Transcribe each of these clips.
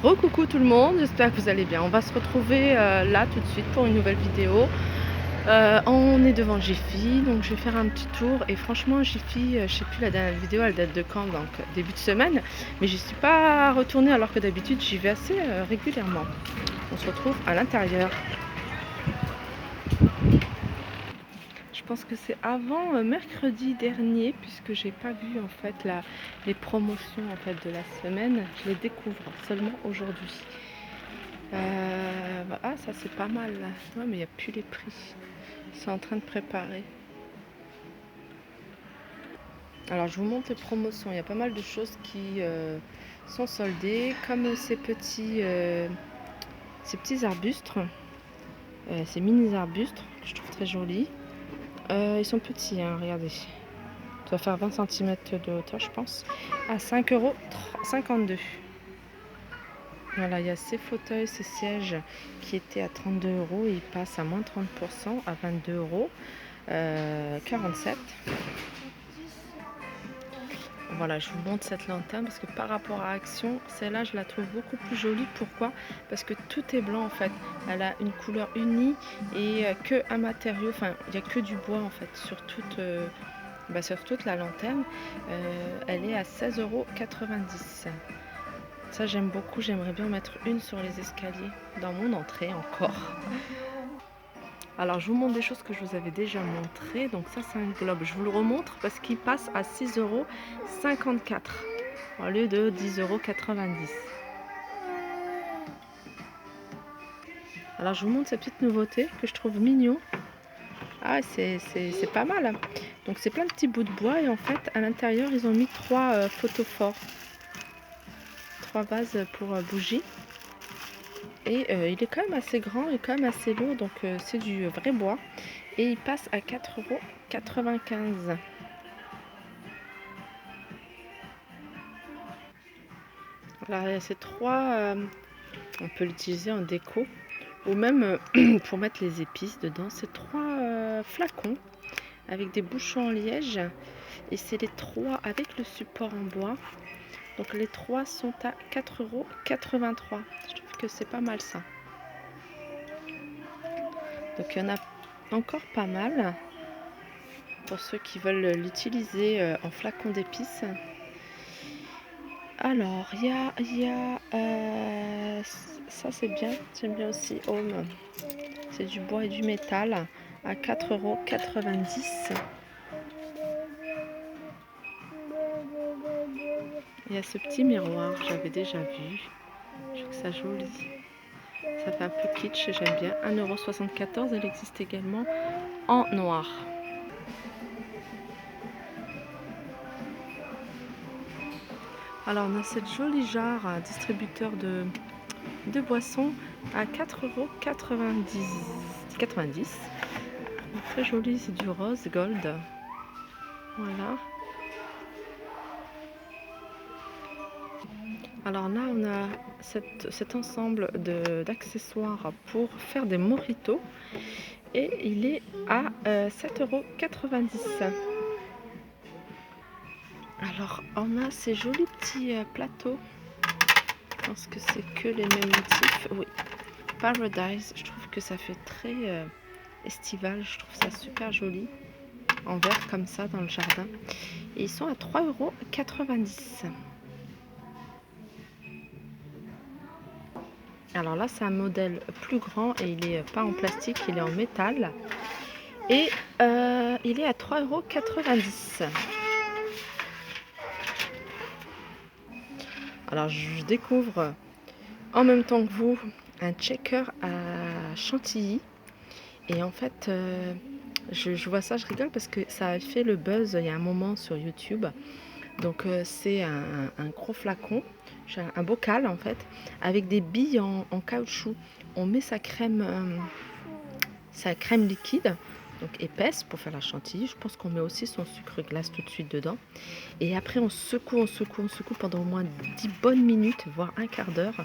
Recoucou tout le monde, j'espère que vous allez bien. On va se retrouver là tout de suite pour une nouvelle vidéo. On est devant Jiffy, donc je vais faire un petit tour. Et franchement, Jiffy, je sais plus la dernière vidéo, elle date de quand, donc début de semaine. Mais je suis pas retournée alors que d'habitude j'y vais assez régulièrement. On se retrouve à l'intérieur. Je pense que c'est avant mercredi dernier, puisque j'ai pas vu en fait les promotions en fait de la semaine. Je les découvre seulement aujourd'hui. Ah, ça c'est pas mal là. Ouais, mais il n'y a plus les prix. Ils sont en train de préparer. Alors je vous montre les promotions. Il y a pas mal de choses qui sont soldées, comme ces petits arbustes, ces mini arbustes que je trouve très jolis. Ils sont petits, hein, regardez. Ça doit faire 20 cm de hauteur, je pense. À 5,52 €. Voilà, il y a ces fauteuils, ces sièges qui étaient à 32 €. Ils passent à moins 30% à 22 €. 47. Voilà, je vous montre cette lanterne parce que par rapport à Action, celle-là, je la trouve beaucoup plus jolie. Pourquoi? Parce que tout est blanc en fait. Elle a une couleur unie et que un matériau, enfin, il n'y a que du bois en fait sur toute la lanterne. Elle est à 16,90 €. Ça, j'aime beaucoup. J'aimerais bien en mettre une sur les escaliers dans mon entrée encore. Alors, je vous montre des choses que je vous avais déjà montrées. Donc ça, c'est un globe. Je vous le remontre parce qu'il passe à 6,54 € au lieu de 10,90 €. Alors, je vous montre cette petite nouveauté que je trouve mignon. Ah, c'est pas mal, hein. Donc, c'est plein de petits bouts de bois et en fait, à l'intérieur, ils ont mis 3 photophores. 3 vases pour bougies. Et il est quand même assez grand et quand même assez lourd. Donc, c'est du vrai bois. Et il passe à 4,95 €. Alors, il y a ces trois, on peut l'utiliser en déco ou même pour mettre les épices dedans. C'est 3 flacons avec des bouchons en liège et c'est les 3 avec le support en bois. Donc les 3 sont à 4,83 €. Je trouve que c'est pas mal ça. Donc il y en a encore pas mal pour ceux qui veulent l'utiliser en flacon d'épices. Alors, ça c'est bien, j'aime bien aussi Home. C'est du bois et du métal à 4,90 €. Il y a ce petit miroir, j'avais déjà vu. Je trouve ça joli. Ça fait un peu kitsch, j'aime bien. 1,74 €. Elle existe également en noir. Alors, on a cette jolie jarre, un distributeur de boissons à 4,90 €. Très joli, c'est du rose gold. Voilà. Alors là, on a cet ensemble d'accessoires pour faire des mojitos et il est à 7,90 €. Alors, on a ces jolis petits plateaux. Je pense que c'est que les mêmes motifs. Oui, Paradise. Je trouve que ça fait très estival. Je trouve ça super joli. En verre comme ça dans le jardin. Et ils sont à 3,90 €. Alors là, c'est un modèle plus grand et il n'est pas en plastique, il est en métal. Et il est à 3,90 €. Alors, je découvre en même temps que vous un checker à chantilly. Et en fait, je vois ça, je rigole parce que ça a fait le buzz il y a un moment sur YouTube. Donc, c'est un gros flacon, un bocal en fait, avec des billes en caoutchouc. On met sa crème liquide, donc épaisse pour faire la chantilly. Je pense qu'on met aussi son sucre glace tout de suite dedans. Et après, on secoue pendant au moins 10 bonnes minutes, voire un quart d'heure.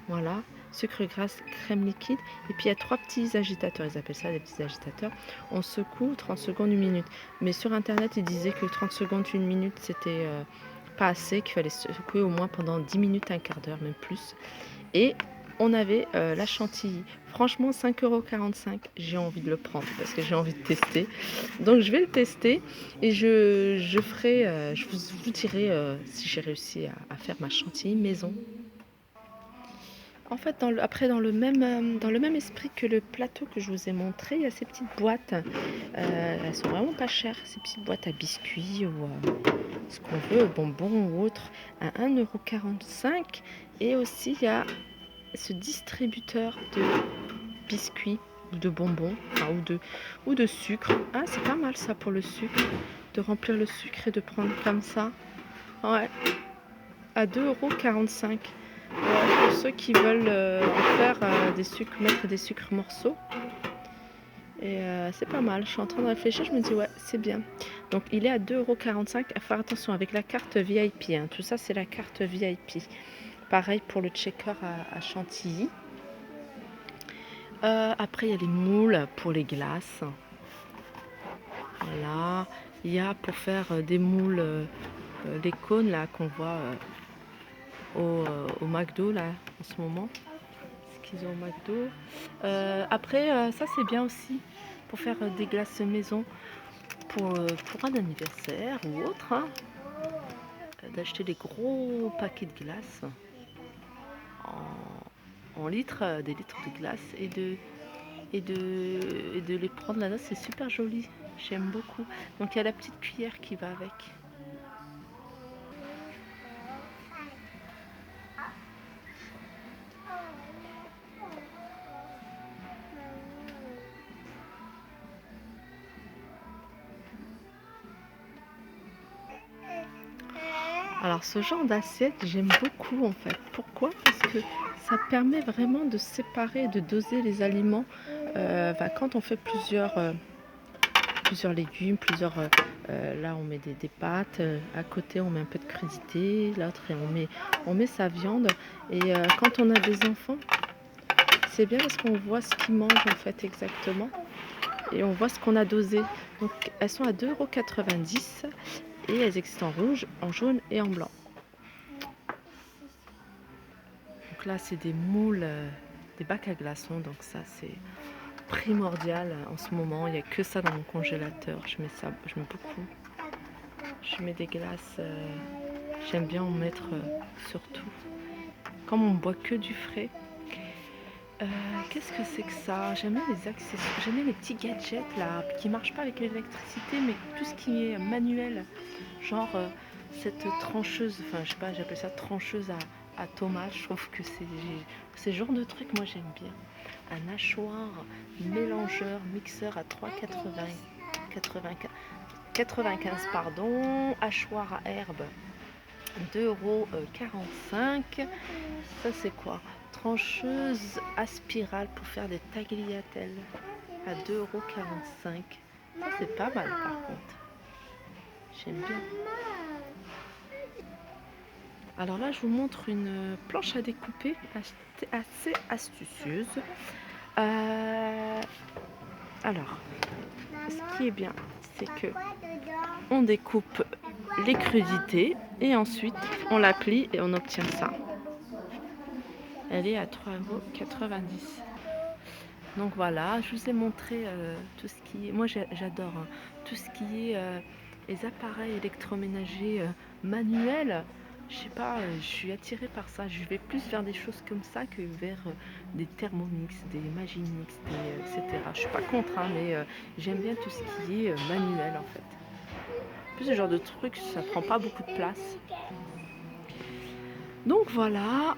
Voilà, sucre glace, crème liquide. Et puis, il y a 3 petits agitateurs, ils appellent ça des petits agitateurs. On secoue 30 secondes, 1 minute. Mais sur Internet, ils disaient que 30 secondes, 1 minute, c'était pas assez, qu'il fallait secouer au moins pendant 10 minutes, un quart d'heure, même plus. Et on avait la chantilly. Franchement, 5,45 €, j'ai envie de le prendre parce que j'ai envie de tester. Donc je vais le tester et je ferai, je vous dirai si j'ai réussi à faire ma chantilly maison. En fait, après, dans le même esprit que le plateau que je vous ai montré, il y a ces petites boîtes. Elles sont vraiment pas chères, ces petites boîtes à biscuits ou ce qu'on veut, bonbons ou autre, à 1,45 €. Et aussi, il y a ce distributeur de biscuits ou de bonbons, enfin, ou de sucre. Ah, c'est pas mal ça pour le sucre, de remplir le sucre et de prendre comme ça. Ouais, à 2,45 €. Ouais, pour ceux qui veulent en faire des sucres, mettre des sucres morceaux. Et c'est pas mal. Je suis en train de réfléchir, je me dis ouais, c'est bien. Donc il est à 2,45 €. À faire attention avec la carte VIP. Hein. Tout ça, c'est la carte VIP. Pareil pour le checker à Chantilly. Après, il y a les moules pour les glaces. Voilà. Il y a pour faire des moules, les cônes là qu'on voit au McDo là en ce moment. Ce qu'ils ont au McDo. Après, ça c'est bien aussi pour faire des glaces maison pour un anniversaire ou autre. Hein. D'acheter des gros paquets de glace en litres, des litres de glace et de les prendre là-bas, c'est super joli, j'aime beaucoup. Donc il y a la petite cuillère qui va avec. Alors ce genre d'assiette, j'aime beaucoup en fait. Pourquoi? Parce que ça permet vraiment de séparer, de doser les aliments. Quand on fait plusieurs légumes, là on met des pâtes, à côté on met un peu de crudité, l'autre et on met sa viande. Et quand on a des enfants, c'est bien parce qu'on voit ce qu'ils mangent en fait exactement. Et on voit ce qu'on a dosé. Donc elles sont à 2,90 € et elles existent en rouge, en jaune et en blanc. Donc là c'est des moules, des bacs à glaçons, donc ça c'est primordial en ce moment. Il n'y a que ça dans mon congélateur. Je mets beaucoup. Je mets des glaces, j'aime bien en mettre surtout. Comme on boit que du frais. Qu'est-ce que c'est que ça? J'aime bien les accessoires, j'aime bien les petits gadgets là, qui marchent pas avec l'électricité, mais tout ce qui est manuel. Genre cette trancheuse, enfin je sais pas, j'appelle ça trancheuse à tomates. Je trouve que c'est le genre de truc, moi j'aime bien. Un hachoir, mélangeur, mixeur à 3,95 pardon, hachoir à herbe 2,45 €. Ça c'est quoi? Trancheuse à spirale pour faire des tagliatelles à 2,45 €. Ça c'est pas mal par contre. J'aime bien. Alors là je vous montre une planche à découper assez astucieuse. Alors, ce qui est bien, c'est que on découpe les crudités et ensuite on la plie et on obtient ça. Elle est à 3,90 €. Donc voilà, je vous ai montré tout ce qui est, moi j'adore hein, tout ce qui est les appareils électroménagers manuels. Je sais pas, je suis attirée par ça. Je vais plus vers des choses comme ça que vers des Thermomix, des Magimix, etc. Je suis pas contre, hein, mais j'aime bien tout ce qui est manuel en fait. En plus, ce genre de truc, ça prend pas beaucoup de place. Donc voilà,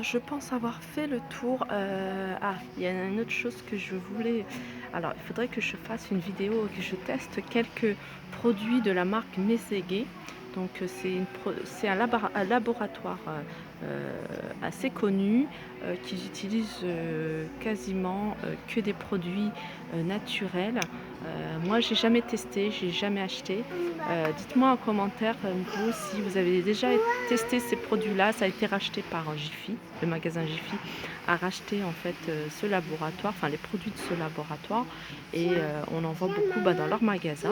je pense avoir fait le tour. Il y a une autre chose que je voulais. Alors, il faudrait que je fasse une vidéo et que je teste quelques produits de la marque Meseguet. Donc, c'est un laboratoire assez connu qui utilise quasiment que des produits naturels Moi, j'ai jamais testé, j'ai jamais acheté. Dites-moi en commentaire, vous, si vous avez déjà testé ces produits-là. Ça a été racheté par Jiffy, le magasin Jiffy a racheté en fait, ce laboratoire, enfin les produits de ce laboratoire et on en voit beaucoup, bah, dans leur magasin.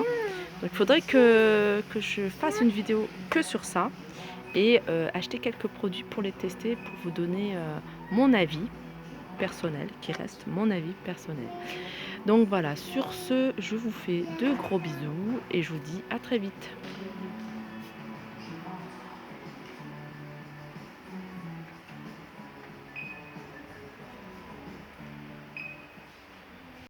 Donc il faudrait que je fasse une vidéo que sur ça et acheter quelques produits pour les tester, pour vous donner, mon avis personnel, qui reste mon avis personnel. Donc voilà, sur ce, je vous fais de gros bisous et je vous dis à très vite.